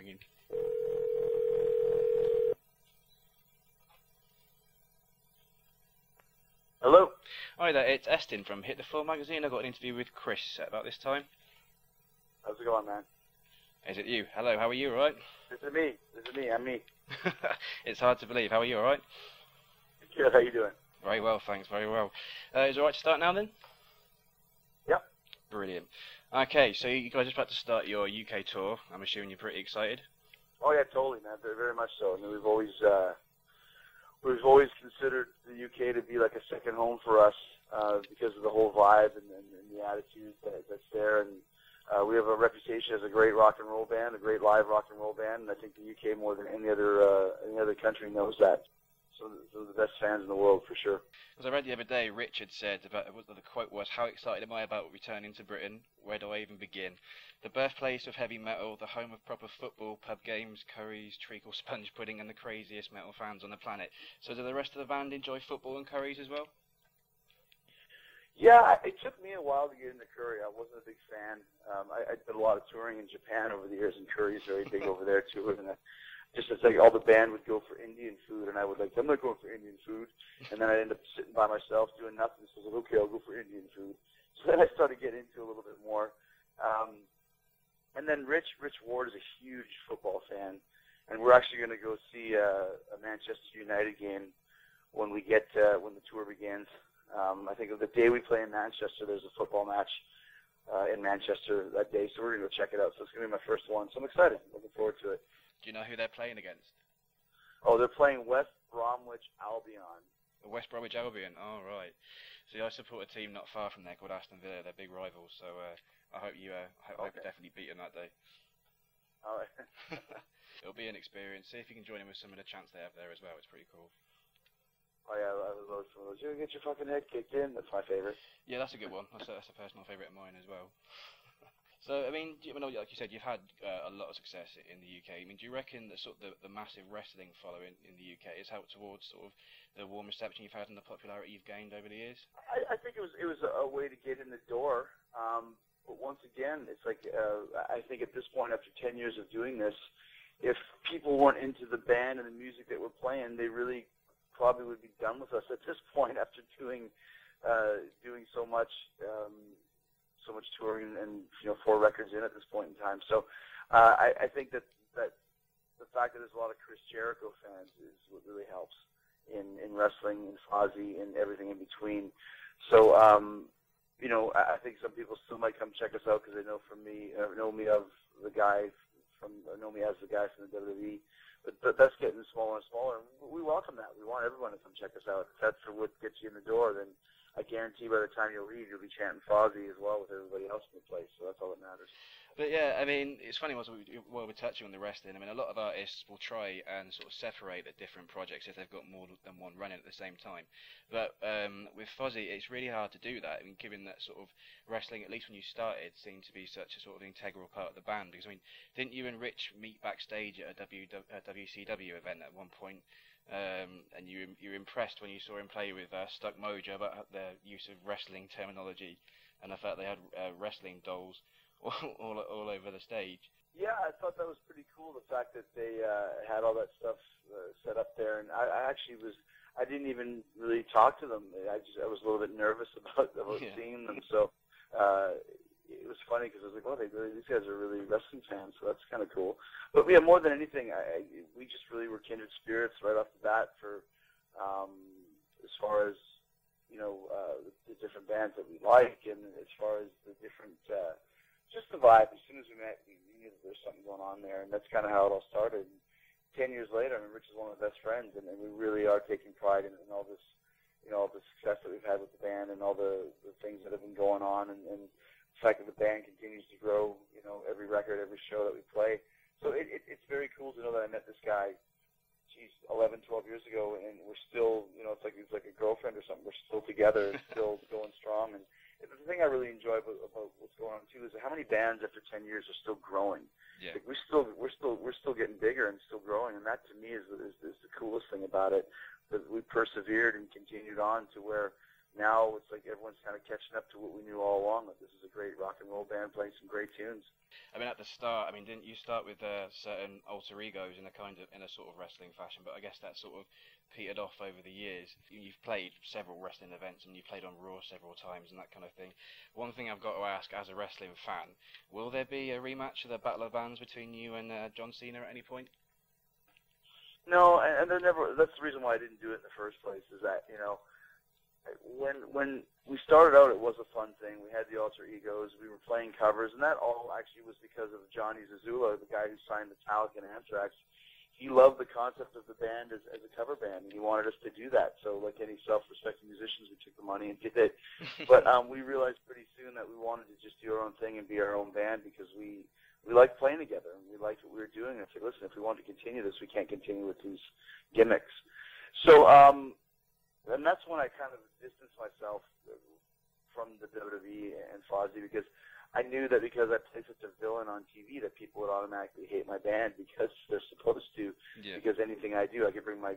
ringing. Hello? Hi there, it's Estin from Hit the Floor magazine. I got an interview with Chris at about this time. How's it going, man? Is it you? Hello, how are you, alright? This is me. I'm me. It's hard to believe. How are you, alright? Good, how you doing? Very well, thanks, very well. Is it alright to start now then? Yep. Brilliant. Okay, so you guys are about to start your UK tour. I'm assuming you're pretty excited? Oh yeah, totally, man. Very, very much so. I mean, we've always considered the UK to be like a second home for us because of the whole vibe and the attitude that's there. And we have a reputation as a great rock and roll band, a great live rock and roll band. And I think the UK more than any other country knows that. So the best fans in the world for sure. As I read the other day, Richard said about the quote was, "How excited am I about returning to Britain? Where do I even begin? The birthplace of heavy metal, the home of proper football, pub games, curries, treacle sponge pudding, and the craziest metal fans on the planet." So do the rest of the band enjoy football and curries as well? Yeah, it took me a while to get into curry. I wasn't a big fan. I did a lot of touring in Japan over the years, and curry is very big over there too. And just it's like all the band would go for Indian food, and I would like, I'm not going for Indian food. And then I'd end up sitting by myself doing nothing. So I was like, okay, I'll go for Indian food. So then I started getting into a little bit more. And then Rich Ward is a huge football fan, and we're actually going to go see a Manchester United game when we get when the tour begins. I think the day we play in Manchester, there's a football match in Manchester that day, so we're going to go check it out. So it's going to be my first one, so I'm excited. Looking forward to it. Do you know who they're playing against? Oh, they're playing West Bromwich Albion. West Bromwich Albion. Oh, right. See, I support a team not far from there called Aston Villa. They're big rivals, so I hope you definitely beat them that day. All right. It'll be an experience. See if you can join in with some of the chants they have there as well. It's pretty cool. Oh yeah, I love some of those. You ever get your fucking head kicked in? That's my favorite. Yeah, that's a good one. That's a personal favourite of mine as well. So, I mean, like you said, you've had a lot of success in the UK. I mean, do you reckon that sort of the massive wrestling following in the UK has helped towards sort of the warm reception you've had and the popularity you've gained over the years? I think it was a way to get in the door. But once again, it's like I think at this point, after 10 years of doing this, if people weren't into the band and the music that we're playing, they really probably would be done with us at this point after doing so much touring and 4 records in at this point in time. So I think that the fact that there's a lot of Chris Jericho fans is what really helps in wrestling, in Fozzy, and everything in between. So I think some people still might come check us out because they know me as the guy from the WWE. But that's getting smaller and smaller. We welcome that. We want everyone to come check us out. If that's what gets you in the door, then I guarantee by the time you'll leave, you'll be chanting Fozzy as well with everybody else in the place. So that's all that matters. But yeah, I mean, it's funny while we're touching on the wrestling. I mean, a lot of artists will try and sort of separate the different projects if they've got more than one running at the same time. But with Fozzy, it's really hard to do that. I mean, given that sort of wrestling, at least when you started, seemed to be such a sort of integral part of the band. Because I mean, didn't you and Rich meet backstage at a WCW event at one point? And you were impressed when you saw him play with Stuck Mojo about their use of wrestling terminology, and the fact they had wrestling dolls all over the stage. Yeah, I thought that was pretty cool. The fact that they had all that stuff set up there, and I didn't even really talk to them. I was a little bit nervous about seeing them. So it was funny because I was like, oh, these guys are really wrestling fans, so that's kind of cool. But yeah, more than anything, we just really were kindred spirits right off the bat for as far as the different bands that we like, and as far as the different just the vibe. As soon as we met, we knew that there's something going on there, and that's kind of how it all started. And 10 years later, I mean, Rich is one of my best friends, and we really are taking pride in all this, all the success that we've had with the band and all the things that have been going on, and the fact that the band continues to grow, every record, every show that we play. So it's very cool to know that I met this guy, 11, 12 years ago, and we're still, it's like a girlfriend or something. We're still together, still going strong. And the thing I really enjoy about what's going on too is how many bands after 10 years are still growing. Yeah. Like we're still getting bigger and still growing, and that to me is the coolest thing about it. That we persevered and continued on to where now it's like everyone's kind of catching up to what we knew all along, that this is a great rock and roll band playing some great tunes. I mean, at the start, I mean, didn't you start with certain alter egos in a sort of wrestling fashion? But I guess that sort of petered off over the years. You've played several wrestling events, and you've played on Raw several times, and that kind of thing. One thing I've got to ask, as a wrestling fan, will there be a rematch of the Battle of Bands between you and John Cena at any point? No, and there never. That's the reason why I didn't do it in the first place. Is that, you know, when we started out, it was a fun thing. We had the alter egos. We were playing covers, and that all actually was because of Johnny Zazula, the guy who signed Metallica and Anthrax. He loved the concept of the band as a cover band, and he wanted us to do that. So, like any self-respecting musicians, we took the money and did it. But we realized pretty soon that we wanted to just do our own thing and be our own band, because we liked playing together, and we liked what we were doing. And I said, listen, if we want to continue this, we can't continue with these gimmicks. So, and that's when I kind of distanced myself from the WWE and Fozzy, because I knew that because I played such a villain on TV that people would automatically hate my band because they're supposed to. Yeah. Because anything I do, I could bring my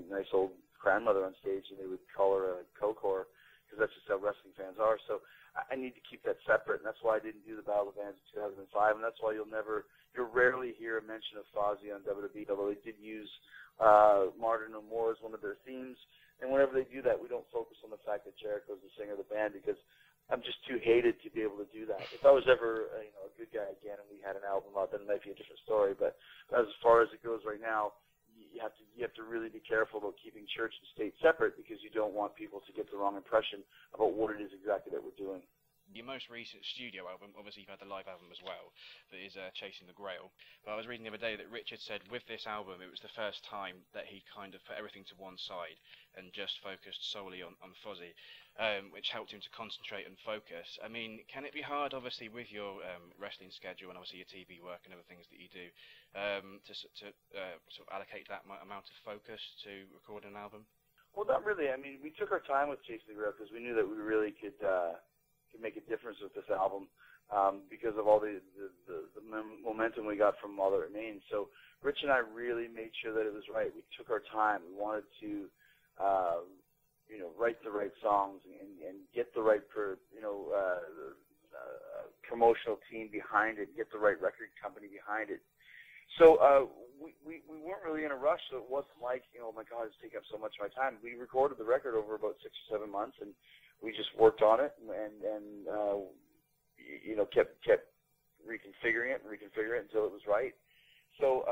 nice old grandmother on stage and they would call her a coke-whore, because that's just how wrestling fans are. So I need to keep that separate, and that's why I didn't do the Battle of the Bands in 2005, and that's why you'll rarely hear a mention of Fozzy on WWE, although they did use Martyr No More as one of their themes. And whenever they do that, we don't focus on the fact that Jericho is the singer of the band, because I'm just too hated to be able to do that. If I was ever a good guy again and we had an album out, then it might be a different story. But as far as it goes right now, you have to really be careful about keeping church and state separate, because you don't want people to get the wrong impression about what it is exactly that we're doing. Your most recent studio album, obviously you've had the live album as well, that is Chasing the Grail. But I was reading the other day that Richard said with this album it was the first time that he kind of put everything to one side and just focused solely on Fozzy, which helped him to concentrate and focus. I mean, can it be hard, obviously, with your wrestling schedule and obviously your TV work and other things that you do, to sort of allocate that amount of focus to record an album? Well, not really. I mean, we took our time with Chasing the Grail because we knew that we really could make a difference with this album, because of all the momentum we got from All That Remains. So Rich and I really made sure that it was right. We took our time. We wanted to, write the right songs and get the right promotional team behind it, get the right record company behind it. So we weren't really in a rush, so it wasn't like, oh my God, it's taking up so much of my time. We recorded the record over about 6 or 7 months, and we just worked on it and kept reconfiguring it until it was right. So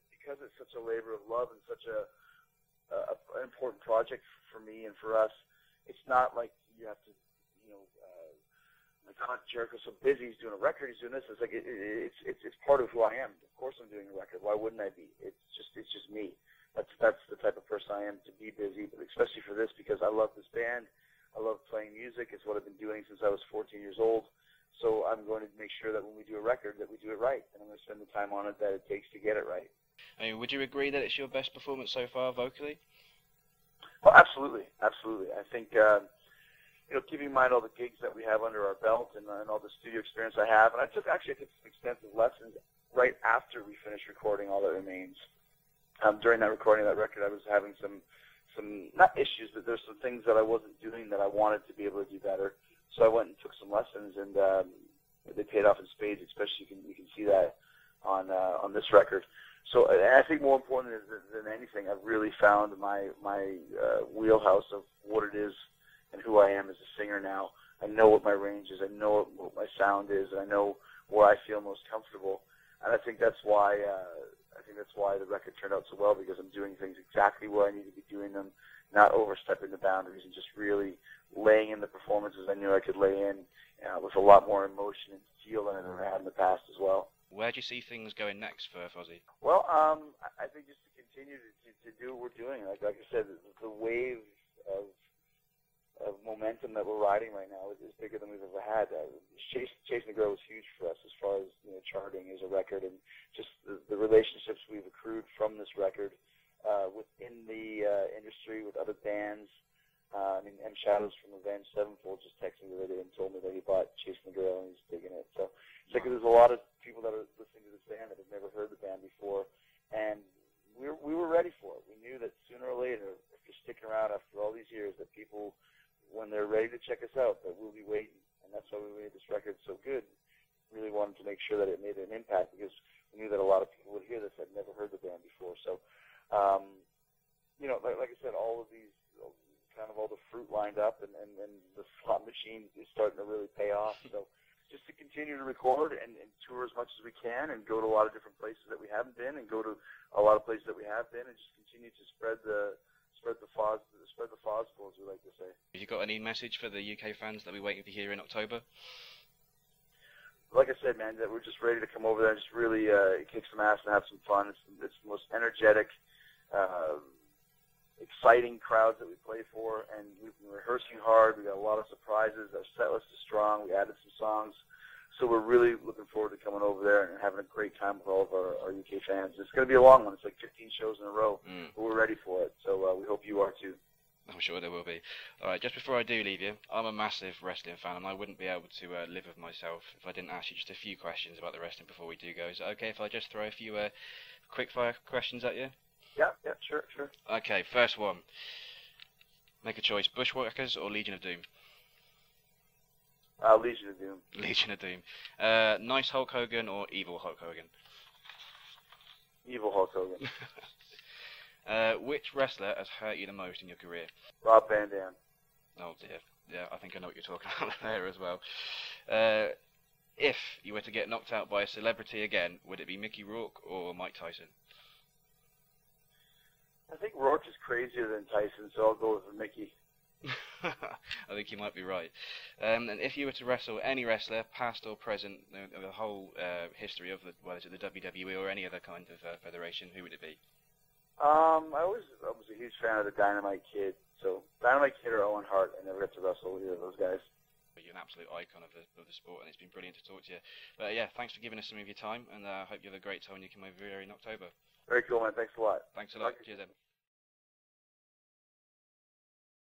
because it's such a labor of love and such an important project for me and for us, it's not like you have to, my God, Jericho's so busy, he's doing a record, he's doing this. It's like it's part of who I am. Of course I'm doing a record. Why wouldn't I be? It's just me. That's the type of person I am, to be busy, but especially for this, because I love this band. I love playing music. It's what I've been doing since I was 14 years old. So I'm going to make sure that when we do a record, that we do it right, and I'm going to spend the time on it that it takes to get it right. I mean, would you agree that it's your best performance so far vocally? Well, absolutely, absolutely. I think keeping in mind all the gigs that we have under our belt and all the studio experience I have, and I took some extensive lessons right after we finished recording All That Remains. During that recording of that record, I was having some not issues, but there's some things that I wasn't doing that I wanted to be able to do better. So I went and took some lessons, and they paid off in spades. Especially you can see that on this record. So I think more important than anything, I've really found my wheelhouse of what it is and who I am as a singer now. I know what my range is. I know what my sound is. And I know where I feel most comfortable. And I think that's why the record turned out so well, because I'm doing things exactly where I need to be doing them, not overstepping the boundaries, and just really laying in the performances I knew I could lay in with a lot more emotion and feel than I ever had in the past as well. Where do you see things going next for Fozzy? Well, I think just to continue to do what we're doing. Like I said, the wave of momentum that we're riding right now is bigger than we've ever had. Chasing the Grail was huge for us as far as charting as a record, and just the relationships we've accrued from this record within the industry with other bands. M. Shadows from Avenged Sevenfold just texted me the other day and told me that he bought Chasing the Grail and he's digging it. So it's like there's a lot of people that are listening to this band that have never heard the band before, and we were ready for it. We knew that sooner or later, if you're sticking around after all these years, that people, when they're ready to check us out. But we'll be waiting, and that's why we made this record so good. Really wanted to make sure that it made an impact because we knew that a lot of people would hear this that had never heard the band before. So, you know, like I said, all of these, kind of all the fruit lined up, and the slot machine is starting to really pay off. So just to continue to record and tour as much as we can and go to a lot of different places that we haven't been and go to a lot of places that we have been and just continue to spread the Fozzy, as we like to say. Have you got any message for the UK fans that we're waiting to hear in October? Like I said, man, that we're just ready to come over there and just really kick some ass and have some fun. It's the most energetic, exciting crowds that we play for, and we've been rehearsing hard. We got a lot of surprises. Our set list is strong. We added some songs, so we're really looking forward to coming over there and having a great time with all of our UK fans. It's going to be a long one. It's like 15 shows in a row, but we're ready for it. So we hope you are too. I'm sure there will be. Alright, just before I do leave you, I'm a massive wrestling fan, and I wouldn't be able to live with myself if I didn't ask you just a few questions about the wrestling before we do go. Is it okay if I just throw a few quick fire questions at you? Yeah, sure. Okay, first one. Make a choice, Bushwhackers or Legion of Doom? Legion of Doom. Legion of Doom. Nice Hulk Hogan or evil Hulk Hogan? Evil Hulk Hogan. Which wrestler has hurt you the most in your career? Rob Van Dam. Oh dear. Yeah, I think I know what you're talking about there as well. If you were to get knocked out by a celebrity again, would it be Mickey Rourke or Mike Tyson? I think Rourke is crazier than Tyson, so I'll go with Mickey. I think you might be right. And if you were to wrestle any wrestler, past or present, the whole history of the WWE or any other kind of federation, who would it be? I was a huge fan of the Dynamite Kid. So Dynamite Kid or Owen Hart. I never got to wrestle with either of those guys. You're an absolute icon of the sport, and it's been brilliant to talk to you. But yeah, thanks for giving us some of your time, and I hope you have a great time when you come over here in October. Very cool, man. Thanks a lot. Thanks a lot. Cheers, then.